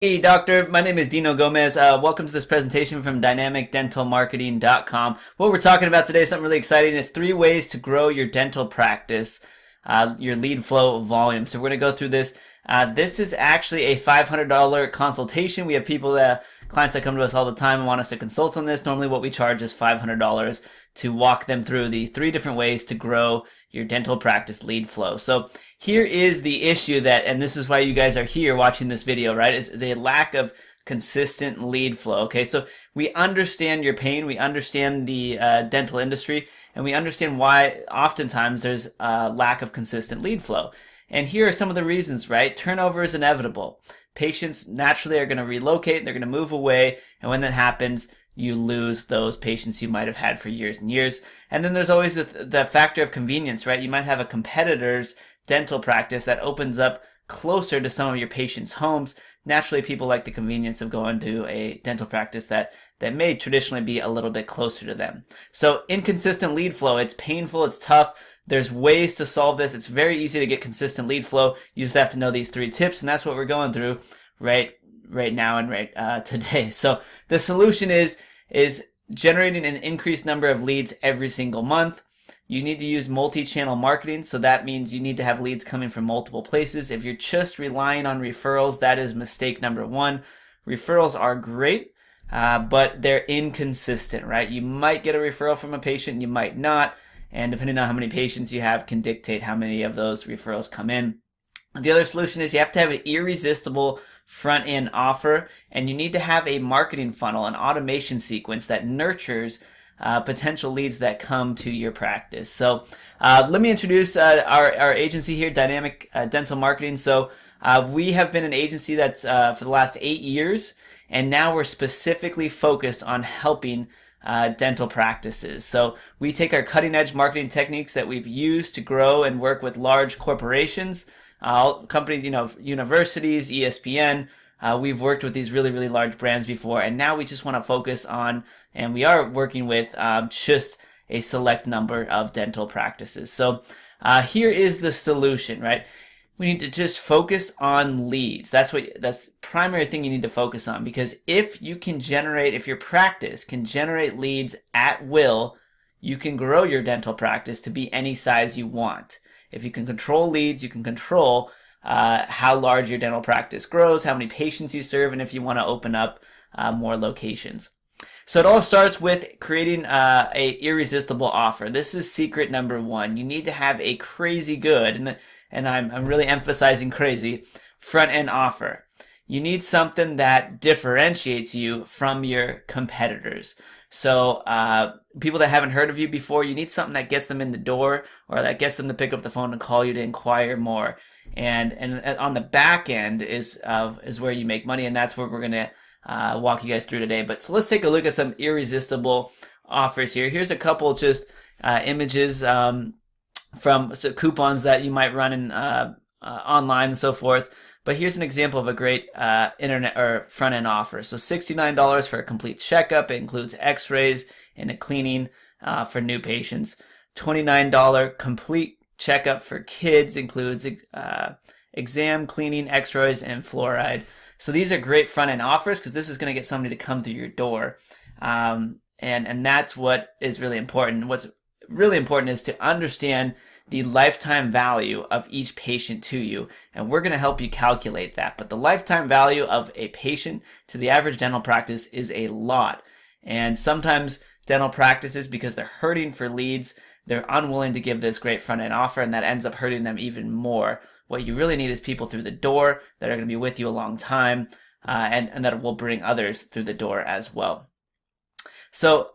Hey doctor, my name is Dino Gomez. Welcome to this presentation from dynamicdentalmarketing.com. What we're talking about today is something really exciting. It's 3 ways to grow your dental practice, your lead flow volume. So we're going to go through this. This is actually a $500 consultation. We have clients that come to us all the time and want us to consult on this. Normally what we charge is $500 to walk them through the 3 different ways to grow your dental practice lead flow. So here is the issue and this is why you guys are here watching this video, right? Is a lack of consistent lead flow. Okay, so we understand your pain, we understand the dental industry, and we understand why oftentimes there's a lack of consistent lead flow. And here are some of the reasons, right? Turnover is inevitable. Patients naturally are going to relocate, they're going to move away, and when that happens, you lose those patients you might have had for years and years. And then there's always the factor of convenience, right? You might have a competitor's dental practice that opens up closer to some of your patients' homes. Naturally, people like the convenience of going to a dental practice that may traditionally be a little bit closer to them. So inconsistent lead flow, it's painful, it's tough. There's ways to solve this. It's very easy to get consistent lead flow. You just have to know these 3 tips, and that's what we're going through right now and today. So the solution is generating an increased number of leads every single month. You need to use multi-channel marketing, so that means you need to have leads coming from multiple places. If you're just relying on referrals, that is mistake number 1. Referrals are great, but they're inconsistent, right? You might get a referral from a patient, you might not, and depending on how many patients you have can dictate how many of those referrals come in. The other solution is you have to have an irresistible front-end offer, and you need to have a marketing funnel, an automation sequence that nurtures potential leads that come to your practice. So let me introduce our agency here, Dynamic Dental Marketing. So we have been an agency that's for the last 8 years, and now we're specifically focused on helping dental practices. So we take our cutting-edge marketing techniques that we've used to grow and work with large corporations, companies, universities, ESPN. We've worked with these really, really large brands before, and now we just want to focus on, and we are working with just a select number of dental practices. So here is the solution, right? We need to just focus on leads. That's the primary thing you need to focus on, because if your practice can generate leads at will, you can grow your dental practice to be any size you want. If you can control leads, you can control how large your dental practice grows, how many patients you serve, and if you want to open up more locations. So it all starts with creating a irresistible offer. This is secret number 1. You need to have a crazy good, and I'm really emphasizing crazy, front-end offer. You need something that differentiates you from your competitors. So people that haven't heard of you before, you need something that gets them in the door, or that gets them to pick up the phone and call you to inquire more. And on the back end is where you make money, and that's what we're going to walk you guys through today. But so let's take a look at some irresistible offers here. Here's a couple just images from coupons that you might run in online and so forth. But here's an example of a great internet or front-end offer. So $69 for a complete checkup. It includes x-rays and a cleaning for new patients. $29 complete checkup for kids, includes exam, cleaning, x-rays, and fluoride. So these are great front-end offers because this is going to get somebody to come through your door. And that's what is really important. What's really important is to understand the lifetime value of each patient to you, and we're going to help you calculate that. But the lifetime value of a patient to the average dental practice is a lot, and sometimes dental practices, because they're hurting for leads, they're unwilling to give this great front-end offer, and that ends up hurting them even more. What you really need is people through the door that are going to be with you a long time, and that will bring others through the door as well. So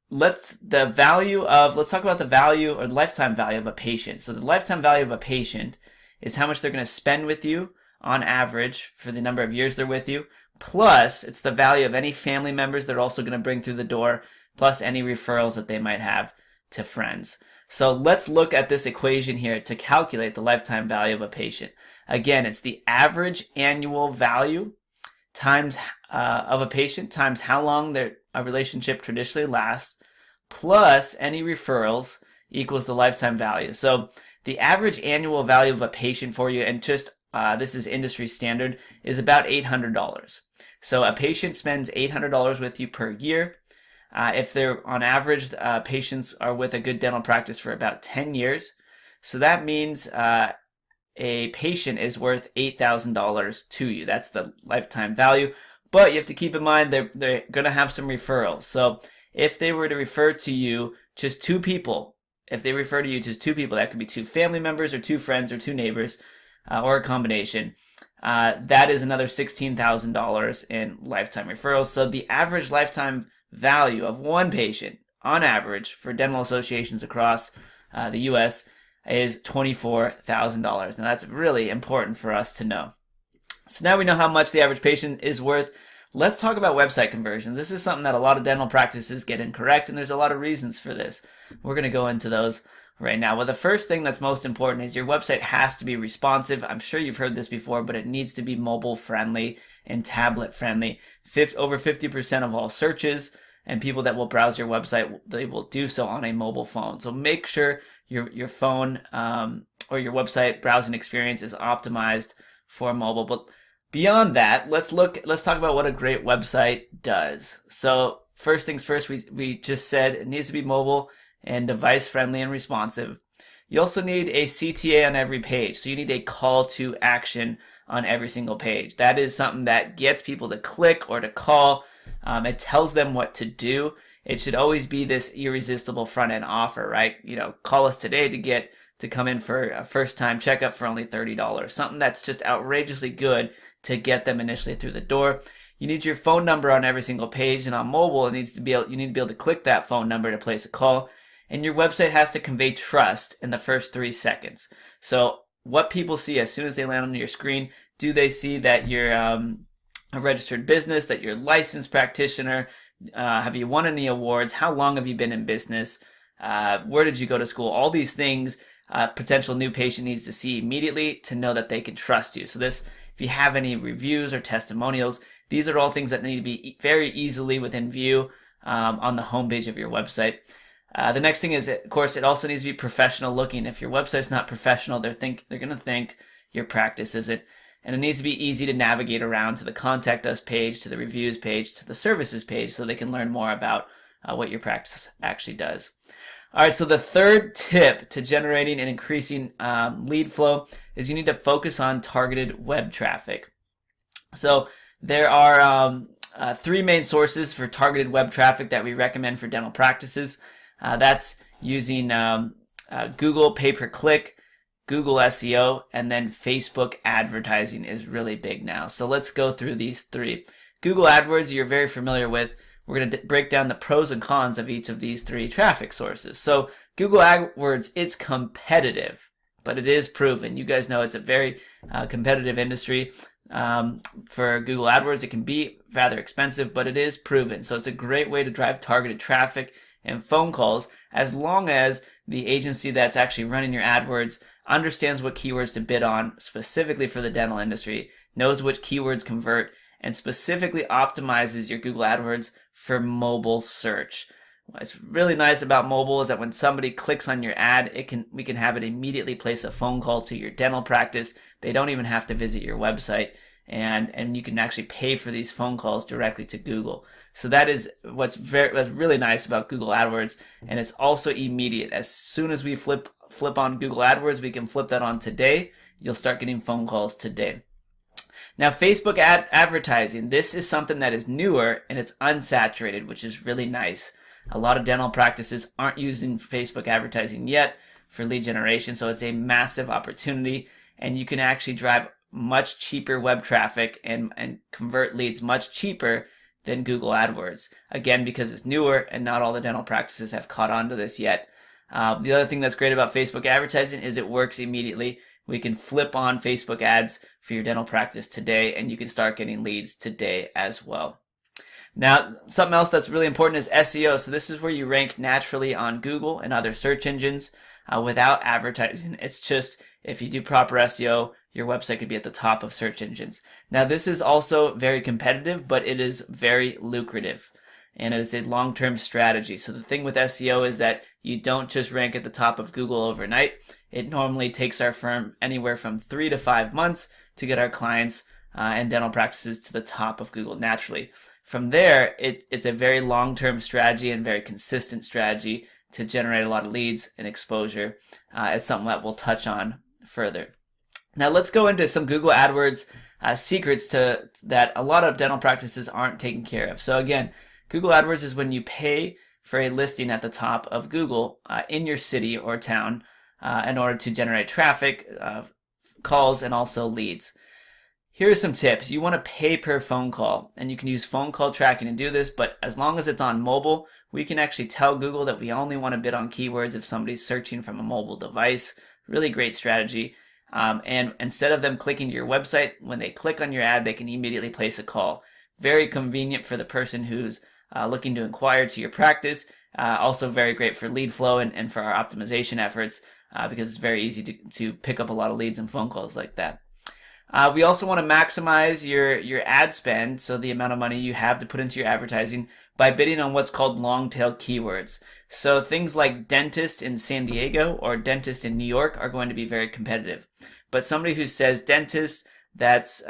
let's talk about the value or the lifetime value of a patient. So the lifetime value of a patient is how much they're going to spend with you on average for the number of years they're with you, plus it's the value of any family members they're also going to bring through the door, plus any referrals that they might have to friends. So let's look at this equation here to calculate the lifetime value of a patient. Again, it's the average annual value times of a patient times how long a relationship traditionally lasts, plus any referrals equals the lifetime value. So the average annual value of a patient for you, and just this is industry standard, is about $800. So a patient spends $800 with you per year. If they're on average, patients are with a good dental practice for about 10 years. So that means a patient is worth $8,000 to you. That's the lifetime value. But you have to keep in mind they're going to have some referrals. So if they were to refer to you just two people, that could be two family members or two friends or two neighbors or a combination, that is another $16,000 in lifetime referrals. So the average lifetime value of one patient on average for dental associations across the U.S. is $24,000. Now that's really important for us to know. So now we know how much the average patient is worth. Let's talk about website conversion. This is something that a lot of dental practices get incorrect, and there's a lot of reasons for this. We're going to go into those right now. Well, the first thing that's most important is your website has to be responsive. I'm sure you've heard this before, but it needs to be mobile friendly and tablet friendly. Over 50% of all searches and people that will browse your website, they will do so on a mobile phone. So make sure your phone or your website browsing experience is optimized for mobile. But beyond that, let's talk about what a great website does. So first things first, we just said it needs to be mobile and device friendly and responsive. You also need a CTA on every page. So you need a call to action on every single page. That is something that gets people to click or to call. It tells them what to do. It should always be this irresistible front end offer, right? Call us today to come in for a first time checkup for only $30. Something that's just outrageously good to get them initially through the door. You need your phone number on every single page, and on mobile, you need to be able to click that phone number to place a call. And your website has to convey trust in the first 3 seconds. So what people see as soon as they land on your screen, do they see that you're a registered business, that you're a licensed practitioner? Have you won any awards? How long have you been in business? Where did you go to school? All these things potential new patient needs to see immediately to know that they can trust you. So if you have any reviews or testimonials, these are all things that need to be very easily within view on the homepage of your website. The next thing is, of course, it also needs to be professional looking. If your website's not professional, they're going to think your practice isn't. And it needs to be easy to navigate around to the contact us page, to the reviews page, to the services page, so they can learn more about what your practice actually does. All right, so the third tip to generating and increasing lead flow is you need to focus on targeted web traffic. So there are 3 main sources for targeted web traffic that we recommend for dental practices. That's using Google pay-per-click, Google SEO, and then Facebook advertising is really big now. So let's go through these 3. Google AdWords you're very familiar with. We're going to break down the pros and cons of each of these 3 traffic sources. So Google AdWords, it's competitive, but it is proven. You guys know it's a very competitive industry. For Google AdWords, it can be rather expensive, but it is proven. So it's a great way to drive targeted traffic and phone calls, as long as the agency that's actually running your AdWords understands what keywords to bid on specifically for the dental industry, knows which keywords convert, and specifically optimizes your Google AdWords for mobile search. What's really nice about mobile is that when somebody clicks on your ad, we can have it immediately place a phone call to your dental practice. They don't even have to visit your website, and you can actually pay for these phone calls directly to Google. So that is what's really nice about Google AdWords, and it's also immediate. As soon as we flip on Google AdWords, we can flip that on today. You'll start getting phone calls today. Now, Facebook advertising, this is something that is newer and it's unsaturated, which is really nice. A lot of dental practices aren't using Facebook advertising yet for lead generation, so it's a massive opportunity, and you can actually drive much cheaper web traffic and convert leads much cheaper than Google AdWords. Again, because it's newer and not all the dental practices have caught on to this yet. The other thing that's great about Facebook advertising is it works immediately. We can flip on Facebook ads for your dental practice today, and you can start getting leads today as well. Now, something else that's really important is SEO. So this is where you rank naturally on Google and other search engines without advertising. It's just, if you do proper SEO, your website could be at the top of search engines. Now, this is also very competitive, but it is very lucrative, and it is a long-term strategy. So the thing with SEO is that you don't just rank at the top of Google overnight. It normally takes our firm anywhere from 3 to 5 months to get our clients and dental practices to the top of Google naturally. From there, it's a very long-term strategy and very consistent strategy to generate a lot of leads and exposure. It's something that we'll touch on further. Now let's go into some Google AdWords secrets that a lot of dental practices aren't taking care of. So again, Google AdWords is when you pay for a listing at the top of Google in your city or town in order to generate traffic, calls, and also leads. Here are some tips. You want to pay per phone call, and you can use phone call tracking to do this, but as long as it's on mobile, we can actually tell Google that we only want to bid on keywords if somebody's searching from a mobile device. Really great strategy. And instead of them clicking to your website, when they click on your ad, they can immediately place a call. Very convenient for the person who's looking to inquire to your practice. Also very great for lead flow and for our optimization efforts because it's very easy to pick up a lot of leads and phone calls like that. We also want to maximize your ad spend, so the amount of money you have to put into your advertising, by bidding on what's called long tail keywords. So things like dentist in San Diego or dentist in New York are going to be very competitive. But somebody who says dentist, that's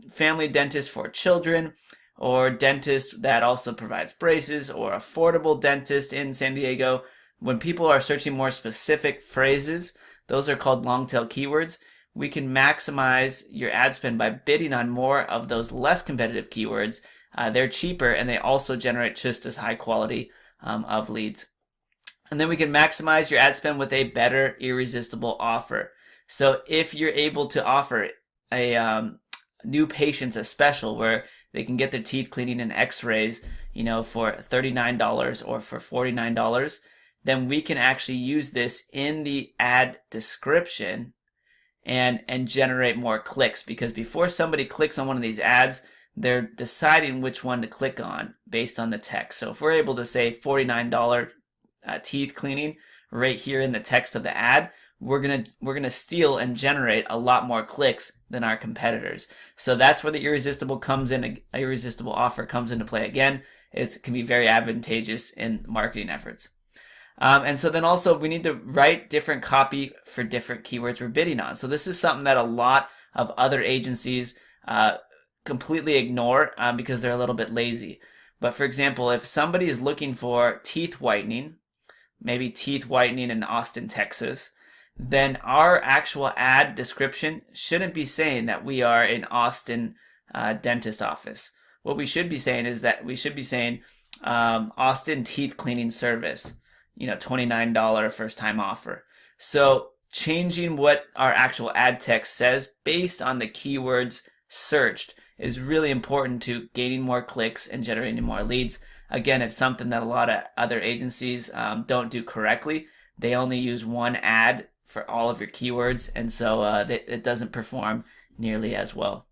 family dentist for children, or dentist that also provides braces, or affordable dentist in San Diego, when people are searching more specific phrases, those are called long tail keywords. We can maximize your ad spend by bidding on more of those less competitive keywords. They're cheaper and they also generate just as high quality of leads. And then we can maximize your ad spend with a better irresistible offer. So if you're able to offer a new patients a special where they can get their teeth cleaning and x-rays, for $39 or for $49, then we can actually use this in the ad description and generate more clicks, because before somebody clicks on one of these ads, they're deciding which one to click on based on the text. So if we're able to say $49 teeth cleaning right here in the text of the ad, we're gonna steal and generate a lot more clicks than our competitors. So that's where the irresistible offer comes into play again. It can be very advantageous in marketing efforts. And so then also we need to write different copy for different keywords we're bidding on. So this is something that a lot of other agencies completely ignore because they're a little bit lazy. But for example, if somebody is looking for teeth whitening, maybe teeth whitening in Austin, Texas, then our actual ad description shouldn't be saying that we are an Austin dentist office. What we should be saying is that we should be saying Austin teeth cleaning service. $29 first time offer. So changing what our actual ad text says based on the keywords searched is really important to gaining more clicks and generating more leads. Again, it's something that a lot of other agencies don't do correctly. They only use one ad for all of your keywords, and so it doesn't perform nearly as well.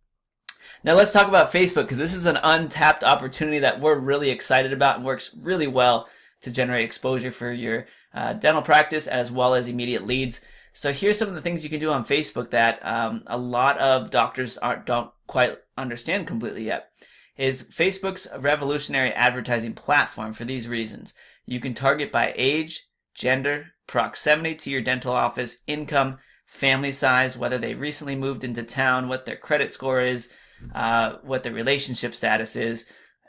Now let's talk about Facebook, because this is an untapped opportunity that we're really excited about and works really well to generate exposure for your dental practice as well as immediate leads. So here's some of the things you can do on Facebook that a lot of doctors don't quite understand completely yet. Is Facebook's a revolutionary advertising platform for these reasons. You can target by age, gender, proximity to your dental office, income, family size, whether they recently moved into town, what their credit score is, what their relationship status is,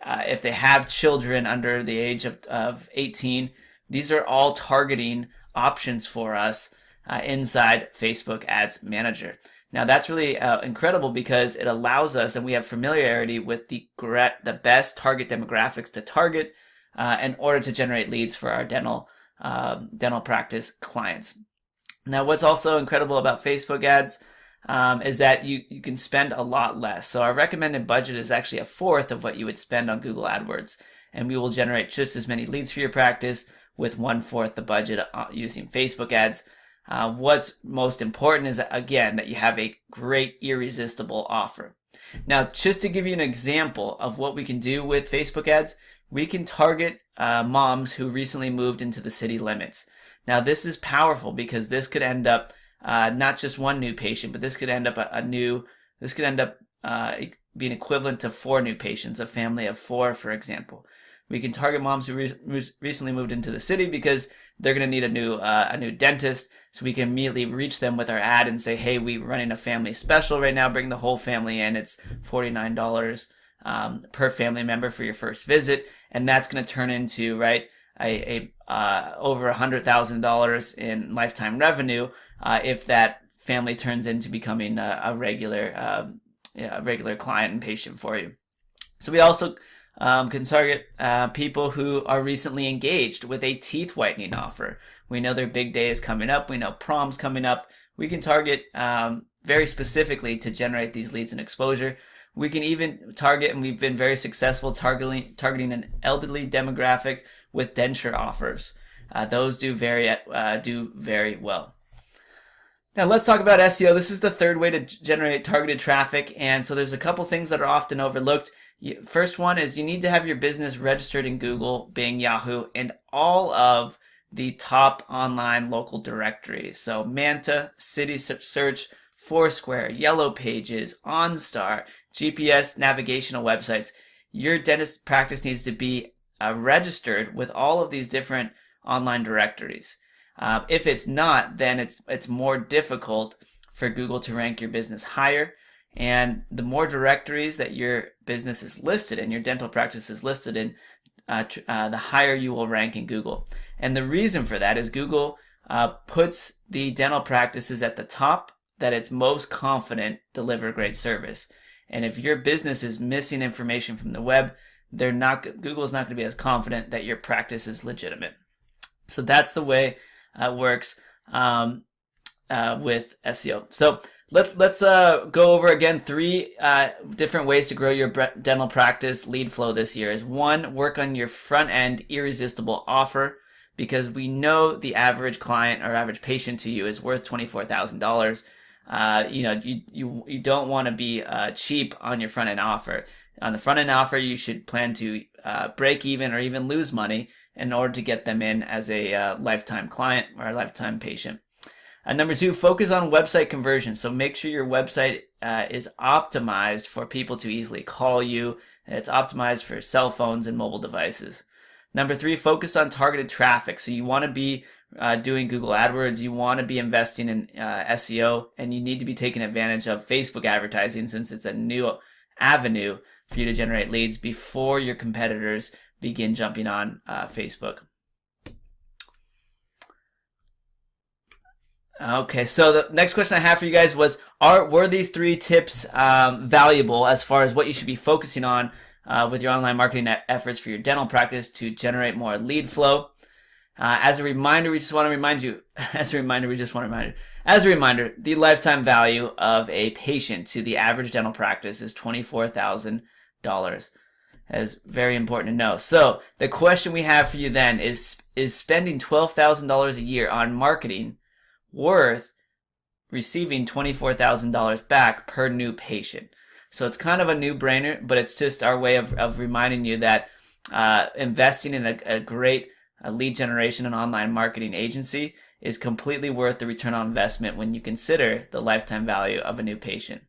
if they have children under the age of 18. These are all targeting options for us inside Facebook Ads Manager. Now that's really incredible because it allows us, and we have familiarity with the best target demographics to target in order to generate leads for our dental practice clients. Now what's also incredible about Facebook ads is that you can spend a lot less. So our recommended budget is actually 1/4 of what you would spend on Google AdWords, and we will generate just as many leads for your practice with 1/4 the budget using Facebook ads. What's most important is, again, that you have a great irresistible offer. Now, just to give you an example of what we can do with Facebook ads, we can target moms who recently moved into the city limits. Now, this is powerful because this could end up not just one new patient, but this could end up being equivalent to 4 new patients, a family of 4, for example. We can target moms who recently moved into the city because they're going to need a new dentist. So we can immediately reach them with our ad and say, hey, we're running a family special right now. Bring the whole family in. It's $49 per family member for your first visit. And that's going to turn into, right, over $100,000 in lifetime revenue if that family turns into becoming a regular client and patient for you. So we also can target people who are recently engaged with a teeth whitening offer. We know their big day is coming up. We know prom's coming up. We can target very specifically to generate these leads and exposure. We can even target, and we've been very successful targeting an elderly demographic with denture offers. Those do very well. Now let's talk about SEO. This is the third way to generate targeted traffic, and so there's a couple things that are often overlooked. First one is you need to have your business registered in Google, Bing, Yahoo, and all of the top online local directories. So Manta, City Search, Foursquare, Yellow Pages, OnStar, GPS navigational websites. Your dentist practice needs to be registered with all of these different online directories. If it's not, then it's more difficult for Google to rank your business higher. And the more directories that your business is listed in, your dental practice is listed in, the higher you will rank in Google. And the reason for that is Google puts the dental practices at the top that it's most confident deliver great service. And if your business is missing information from the web, Google's not going to be as confident that your practice is legitimate. So that's the way it works with SEO. So let's go over again 3 different ways to grow your dental practice lead flow this year. Is 1, work on your front end irresistible offer, because we know the average client or average patient to you is worth $24,000. You don't want to be cheap on your front end offer. On the front end offer, you should plan to break even or even lose money in order to get them in as a lifetime client or a lifetime patient. Number 2, focus on website conversion. So make sure your website is optimized for people to easily call you. It's optimized for cell phones and mobile devices. Number 3, focus on targeted traffic. So you want to be doing Google Adwords, you want to be investing in SEO, and you need to be taking advantage of Facebook advertising, since it's a new avenue for you to generate leads before your competitors begin jumping on Facebook. Okay, so the next question I have for you guys was, were these 3 tips valuable as far as what you should be focusing on with your online marketing efforts for your dental practice to generate more lead flow? As a reminder, the lifetime value of a patient to the average dental practice is $24,000. That is very important to know. So the question we have for you then is spending $12,000 a year on marketing worth receiving $24,000 back per new patient? So it's kind of a no-brainer, but it's just our way of reminding you that investing in a great lead generation and online marketing agency is completely worth the return on investment when you consider the lifetime value of a new patient.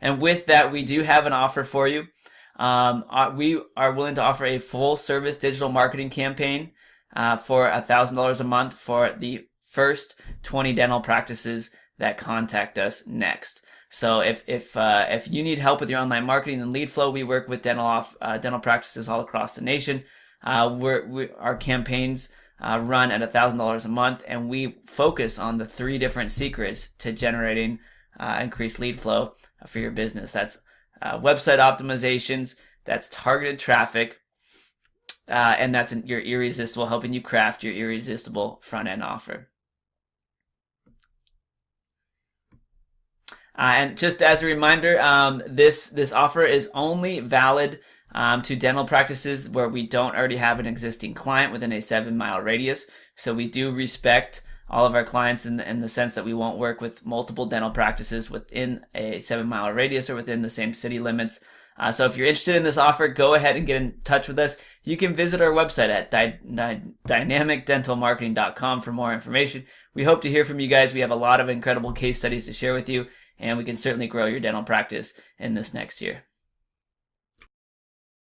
And with that, we do have an offer for you. We are willing to offer a full service digital marketing campaign for $1,000 a month for the first 20 dental practices that contact us next. So if you need help with your online marketing and lead flow, we work with dental practices all across the nation. Our campaigns run at $1,000 a month, and we focus on the 3 different secrets to generating increased lead flow for your business. That's website optimizations, that's targeted traffic, and that's your irresistible, helping you craft your irresistible front end offer. And just as a reminder, this offer is only valid to dental practices where we don't already have an existing client within a 7-mile radius. So we do respect all of our clients in the sense that we won't work with multiple dental practices within a 7-mile radius or within the same city limits. So if you're interested in this offer, go ahead and get in touch with us. You can visit our website at dynamicdentalmarketing.com for more information. We hope to hear from you guys. We have a lot of incredible case studies to share with you, and we can certainly grow your dental practice in this next year.